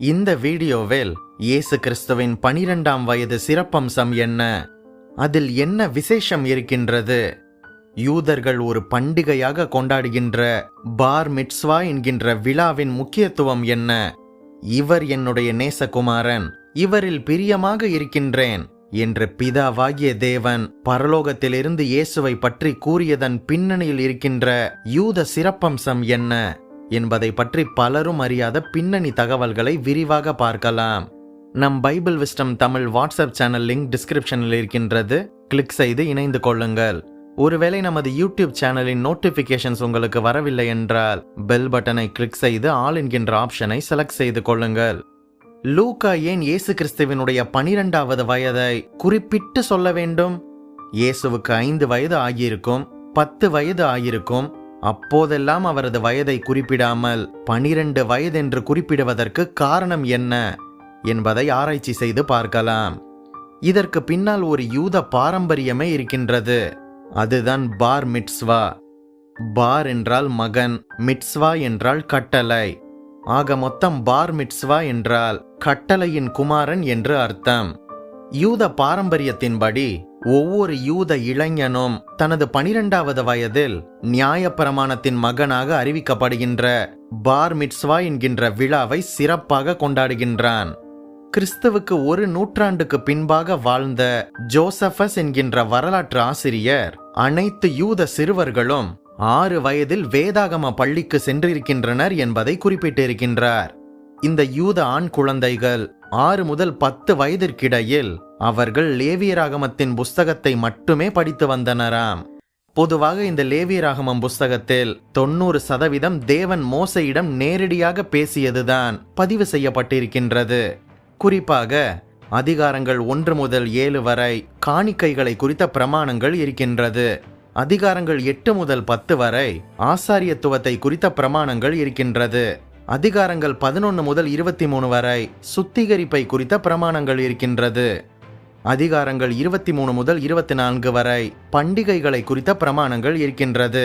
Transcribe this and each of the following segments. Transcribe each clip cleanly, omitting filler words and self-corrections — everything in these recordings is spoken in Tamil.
இந்த வீடியோவில் இயேசு கிறிஸ்துவின் 12ஆம் வயது சிறப்பம்சம் என்ன, அதில் என்ன விசேஷம் இருக்கின்றது, யூதர்கள் ஒரு பண்டிகையாக கொண்டாடுகின்ற பார் மிட்ஸ்வா என்கின்ற விழாவின் முக்கியத்துவம் என்ன, இவர் என்னுடைய நேசகுமாரன், இவரில் பிரியமாக இருக்கின்றேன் என்று பிதாவாகிய தேவன் பரலோகத்திலிருந்து இயேசுவை பற்றி கூறியதன் பின்னணியில் இருக்கின்ற யூத சிறப்பம்சம் என்ன என்பதை பற்றி பலரும் அறியாத பின்னணி தகவல்களை விரிவாக பார்க்கலாம். நம் Bible wisdom Tamil WhatsApp channel link டிஸ்கிரிப்ஷனில் இருக்கின்றது, கிளிக் செய்து இணைந்து கொள்ளுங்கள். ஒருவேளை நமது யூடியூப் சேனலின் நோட்டிபிகேஷன்ஸ் உங்களுக்கு வரவில்லை என்றால் பெல் பட்டனை கிளிக் செய்து ஆல் என்கின்ற ஆப்ஷனை செலக்ட் செய்து கொள்ளுங்கள். லூக்கா ஏன் இயேசு கிறிஸ்துவினுடைய 12வது வயதை குறிப்பிட்டு சொல்ல வேண்டும்? இயேசுவுக்கு 5 வயது ஆகியிருக்கும், 10 வயது ஆகியிருக்கும். அப்போதெல்லாம் அவரது வயதை குறிப்பிடாமல் 12 வயதென்று குறிப்பிடுவதற்கு காரணம் என்ன என்பதை ஆராய்ச்சி செய்து பார்க்கலாம். இதற்கு பின்னால் ஒரு யூத பாரம்பரியமே இருக்கின்றது. அதுதான் பார் மிட்ஸ்வா. பார் என்றால் மகன், மிட்ஸ்வா என்றால் கட்டளை. ஆக மொத்தம் பார் மிட்ஸ்வா என்றால் கட்டளையின் குமாரன் என்று அர்த்தம். யூத பாரம்பரியத்தின்படி ஒவ்வொரு யூத இளைஞனும் தனது 12வது வயதில் நியாயப்பிரமாணத்தின் மகனாக அறிவிக்கப்படுகின்ற பார் மிட்ஸ்வா என்கின்ற விழாவை சிறப்பாக கொண்டாடுகின்றான். கிறிஸ்துவுக்கு 1 நூற்றாண்டுக்கு பின்பாக வாழ்ந்த ஜோசபஸ் என்கின்ற வரலாற்று ஆசிரியர் அனைத்து யூத சிறுவர்களும் 6 வயதில் வேதாகம பள்ளிக்கு சென்றிருக்கின்றனர் என்பதை குறிப்பிட்டிருக்கின்றார். இந்த யூத ஆண் குழந்தைகள் 6 முதல் 10 வயதிற்கிடையில் அவர்கள் லேவியராகமத்தின் புஸ்தகத்தை மட்டுமே படித்து வந்தனராம். பொதுவாக இந்த லேவியராகமம் புஸ்தகத்தில் 90% தேவன் மோசையிடம் நேரடியாக பேசியதுதான் பதிவு செய்யப்பட்டிருக்கின்றது. குறிப்பாக அதிகாரங்கள் 1 முதல் 7 வரை காணிக்கைகளை குறித்த பிரமாணங்கள் இருக்கின்றது. அதிகாரங்கள் 8 முதல் 10 வரை ஆசாரியத்துவத்தை குறித்த பிரமாணங்கள் இருக்கின்றது. அதிகாரங்கள் 11 முதல் 23 வரை சுத்திகரிப்பை குறித்த பிரமாணங்கள் இருக்கின்றது. அதிகாரங்கள் 23 முதல் 24 வரை பண்டிகைகளை குறித்த பிரமாணங்கள் இருக்கின்றது.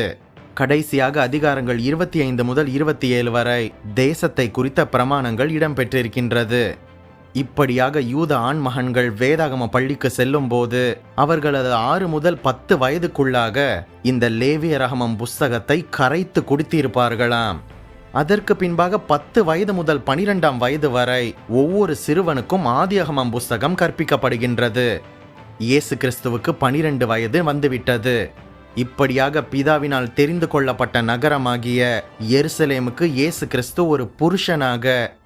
கடைசியாக அதிகாரங்கள் 25 முதல் 27 வரை தேசத்தை குறித்த பிரமாணங்கள் இடம்பெற்றிருக்கின்றது. இப்படியாக யூத ஆண்மகன்கள் வேதாகம பள்ளிக்கு செல்லும் போது அவர்களது 6 முதல் 10 வயதுக்குள்ளாக இந்த லேவியராகமம் புஸ்தகத்தை கரைத்து குடித்திருப்பார்களாம். அதற்கு பின்பாக 10 வயது முதல் 12ஆம் வயது வரை ஒவ்வொரு சிறுவனுக்கும் ஆதியாகமம் புஸ்தகம் கற்பிக்கப்படுகின்றது. இயேசு கிறிஸ்துவுக்கு 12 வயது வந்துவிட்டது. இப்படியாக பிதாவினால் தெரிந்து கொள்ளப்பட்ட நகரமாகிய எருசலேமுக்கு இயேசு கிறிஸ்து ஒரு புருஷனாக,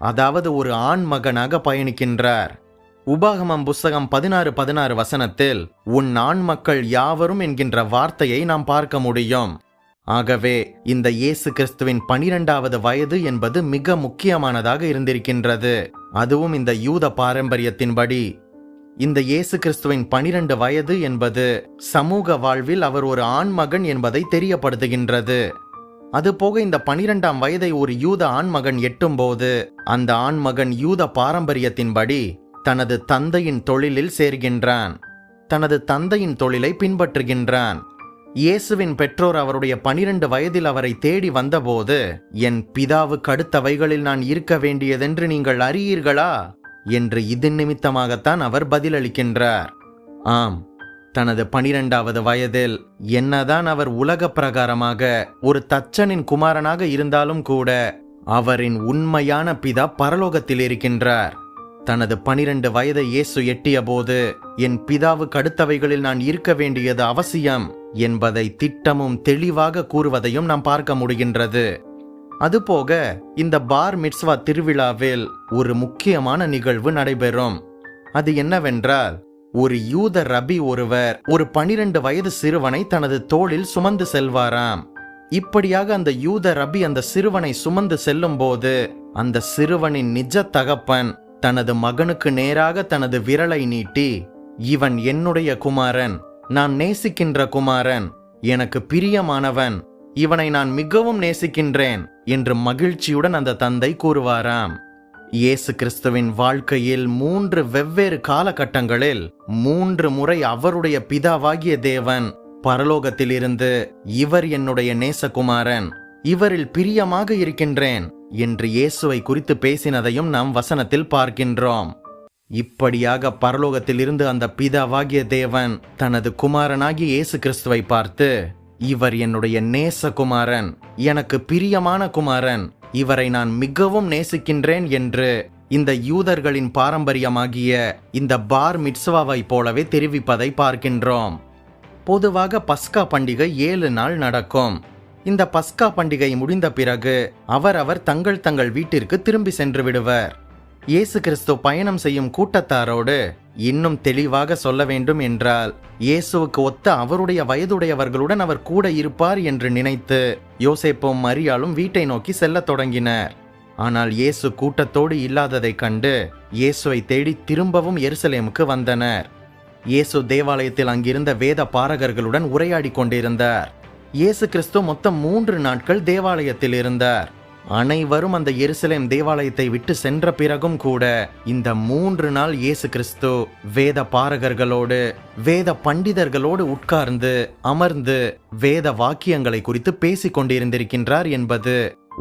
அதாவது ஒரு ஆண் மகனாக பயணிக்கின்றார். உபாகமம் புஸ்தகம் 16:16 வசனத்தில் உன் ஆண் மக்கள் யாவரும் என்கின்ற வார்த்தையை நாம் பார்க்க முடியும். ஆகவே இந்த இயேசு கிறிஸ்துவின் 12வது வயது என்பது மிக முக்கியமானதாக இருந்திருக்கின்றது. அதுவும் இந்த யூத பாரம்பரியத்தின்படி இந்த இயேசு கிறிஸ்துவின் 12 வயது என்பது சமூக வாழ்வில் அவர் ஒரு ஆண்மகன் என்பதை தெரியப்படுத்துகின்றது. அதுபோக இந்த 12ஆம் வயதை ஒரு யூத ஆண்மகன் எட்டும்போது அந்த ஆண்மகன் யூத பாரம்பரியத்தின்படி தனது தந்தையின் தொழிலில் சேர்கின்றான், தனது தந்தையின் தொழிலை பின்பற்றுகின்றான். இயேசுவின் பெற்றோர் அவருடைய 12 வயதில் அவரை தேடி வந்தபோது, என் பிதாவுக்கு அடுத்தவைகளில் நான் இருக்க வேண்டியதென்று நீங்கள் அறியீர்களா என்று இது நிமித்தமாகத்தான் அவர் பதிலளிக்கின்றார். ஆம், தனது 12வது வயதில் என்னதான் அவர் உலக பிரகாரமாக ஒரு தச்சனின் குமாரனாக இருந்தாலும் கூட அவரின் உண்மையான பிதா பரலோகத்தில் இருக்கின்றார். தனது 12 வயதை இயேசு எட்டிய போது என் பிதாவுக்கு அடுத்தவைகளில் நான் இருக்க வேண்டியது அவசியம் என்பதை திட்டமும் தெளிவாக கூறுவதையும் நாம் பார்க்க முடிகின்றது. அதுபோக இந்த பார் மிட்ஸ்வா திருவிழாவில் ஒரு முக்கியமான நிகழ்வு நடைபெறும். அது என்னவென்றால், ஒரு யூத ரபி ஒருவர் ஒரு 12 வயது சிறுவனை தனது தோளில் சுமந்து செல்வாராம். இப்படியாக அந்த யூத ரபி அந்த சிறுவனை சுமந்து செல்லும் போது அந்த சிறுவனின் நிஜ தகப்பன் தனது மகனுக்கு நேராக தனது விரலை நீட்டி, இவன் என்னுடைய குமாரன், நான் நேசிக்கின்ற குமாரன், எனக்கு பிரியமானவன், இவனை நான் மிகவும் நேசிக்கின்றேன் என்று மகிழ்ச்சியுடன் அந்த தந்தை கூறுவாராம். இயேசு கிறிஸ்துவின் வாழ்க்கையில் 3 வெவ்வேறு காலகட்டங்களில் 3 முறை அவருடைய பிதாவாகிய தேவன் பரலோகத்திலிருந்து இவர் என்னுடைய நேசகுமாரன், இவரில் பிரியமாக இருக்கின்றேன் என்று இயேசுவை குறித்து பேசினதையும் நாம் வசனத்தில் பார்க்கின்றோம். இப்படியாக பரலோகத்திலிருந்து அந்த பிதாவாகிய தேவன் தனது குமாரனாகிய இயேசு கிறிஸ்துவை பார்த்து, இவர் என்னுடைய நேசகுமாரன், எனக்கு பிரியமான குமாரன், இவரை நான் மிகவும் நேசிக்கின்றேன் என்று இந்த யூதர்களின் பாரம்பரியமாகிய இந்த பார் மிட்ஸ்வாவை போலவே தெரிவிப்பதை பார்க்கின்றோம். பொதுவாக பஸ்கா பண்டிகை 7 நாள் நடக்கும். இந்த பஸ்கா பண்டிகை முடிந்த பிறகு அவரவர் தங்கள் வீட்டிற்கு திரும்பி சென்று விடுவர். இயேசு கிறிஸ்து பயணம் செய்யும் கூட்டத்தாரோடு இன்னும் தெளிவாக சொல்ல வேண்டும் என்றால், இயேசுவுக்கு ஒத்த அவருடைய வயதுடையவர்களுடன் அவர் கூட இருப்பார் என்று நினைத்து யோசேப்பும் மரியாளும் வீட்டை நோக்கி செல்லத் தொடங்கினர். ஆனால் இயேசு கூட்டத்தோடு இல்லாததைக் கண்டு இயேசுவை தேடி திரும்பவும் எருசலேமுக்கு வந்தனர். இயேசு தேவாலயத்தில் அங்கிருந்த வேத பாரகர்களுடன் உரையாடி கொண்டிருந்தார். இயேசு கிறிஸ்து மொத்தம் 3 நாட்கள் தேவாலயத்தில் இருந்தார். அனைவரும் அந்த எருசலேம் தேவாலயத்தை விட்டு சென்ற பிறகும் கூட இந்த 3 நாள் இயேசு கிறிஸ்து வேத பாரகர்களோடு வேத பண்டிதர்களோடு உட்கார்ந்து அமர்ந்து வேத வாக்கியங்களை குறித்து பேசிக் கொண்டிருந்திருக்கின்றார் என்பது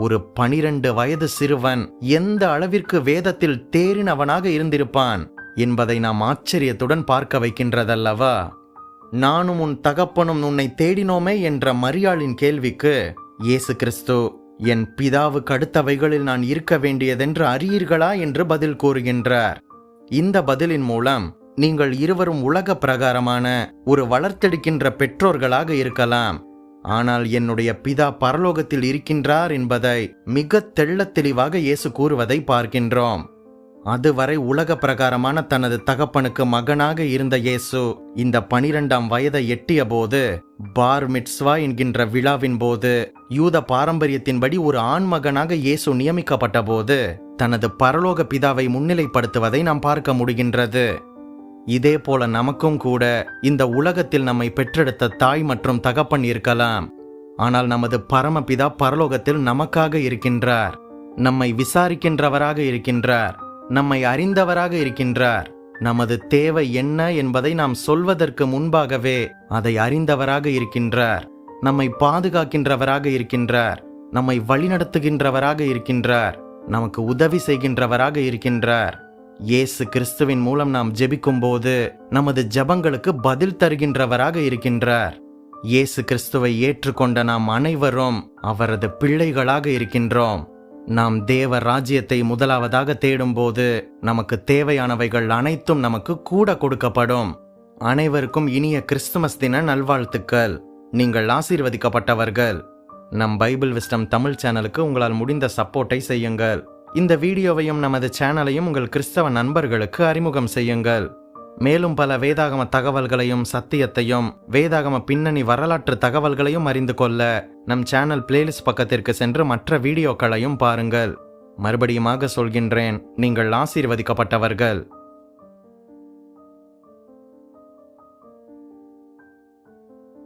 ஒரு 12 வயது சிறுவன் எந்த அளவிற்கு வேதத்தில் தேறினவனாக இருந்திருப்பான் என்பதை நாம் ஆச்சரியத்துடன் பார்க்க வைக்கின்றதல்லவா? நானும் உன் தகப்பனும் உன்னை தேடினோமே என்ற மரியாளின் கேள்விக்கு இயேசு கிறிஸ்து, என் பிதாவுக்கு அடுத்தவைகளில் நான் இருக்க வேண்டியதென்று அறியீர்களா என்று பதில் கூறுகின்றார். இந்த பதிலின் மூலம் நீங்கள் இருவரும் உலக பிரகாரமான ஒரு வளர்த்தெடுக்கின்ற பெற்றோர்களாக இருக்கலாம், ஆனால் என்னுடைய பிதா பரலோகத்தில் இருக்கின்றார் என்பதை மிக தெள்ளத் தெளிவாக இயேசு கூறுவதை பார்க்கின்றோம். அதுவரை உலக பிரகாரமான தனது தகப்பனுக்கு மகனாக இருந்த இயேசு இந்த 12ஆம் வயதை எட்டிய போது பார் மிட்ஸ்வா என்கின்ற விழாவின் போது யூத பாரம்பரியத்தின்படி ஒரு ஆண் மகனாக இயேசு நியமிக்கப்பட்ட போது தனது பரலோக பிதாவை முன்னிலைப்படுத்துவதை நாம் பார்க்க முடிகின்றது. இதே போல நமக்கும் கூட இந்த உலகத்தில் நம்மை பெற்றெடுத்த தாய் மற்றும் தகப்பன் இருக்கலாம், ஆனால் நமது பரமபிதா பரலோகத்தில் நமக்காக இருக்கின்றார், நம்மை விசாரிக்கின்றவராக இருக்கின்றார், நம்மை அறிந்தவராக இருக்கின்றார். நமது தேவை என்ன என்பதை நாம் சொல்வதற்கு முன்பாகவே அதை அறிந்தவராக இருக்கின்றார். நம்மை பாதுகாக்கின்றவராக இருக்கின்றார், நம்மை வழிநடத்துகின்றவராக இருக்கின்றார், நமக்கு உதவி செய்கின்றவராக இருக்கின்றார். இயேசு கிறிஸ்துவின் மூலம் நாம் ஜெபிக்கும் போது நமது ஜெபங்களுக்கு பதில் தருகின்றவராக இருக்கின்றார். இயேசு கிறிஸ்துவை ஏற்றுக்கொண்ட நாம் அனைவரும் அவரது பிள்ளைகளாக இருக்கின்றோம். நாம் தேவ ராஜ்யத்தை முதலாவதாக தேடும்போது நமக்கு தேவையானவைகள் அனைத்தும் நமக்கு கூட கொடுக்கப்படும். அனைவருக்கும் இனிய கிறிஸ்துமஸ் தின நல்வாழ்த்துக்கள். நீங்கள் ஆசீர்வதிக்கப்பட்டவர்கள். நம் பைபிள் விஸ்டம் தமிழ் சேனலுக்கு உங்களால் முடிந்த சப்போர்ட்டை செய்யுங்கள். இந்த வீடியோவையும் நமது சேனலையும் உங்கள் கிறிஸ்தவ நண்பர்களுக்கு அறிமுகம் செய்யுங்கள். மேலும் பல வேதாகம தகவல்களையும் சத்தியத்தையும் வேதாகம பின்னணி வரலாற்று தகவல்களையும் அறிந்து கொள்ள நம் சேனல் பிளேலிஸ்ட் பக்கத்திற்கு சென்று மற்ற வீடியோக்களையும் பாருங்கள். மறுபடியுமாக சொல்கின்றேன், நீங்கள் ஆசீர்வதிக்கப்பட்டவர்கள்.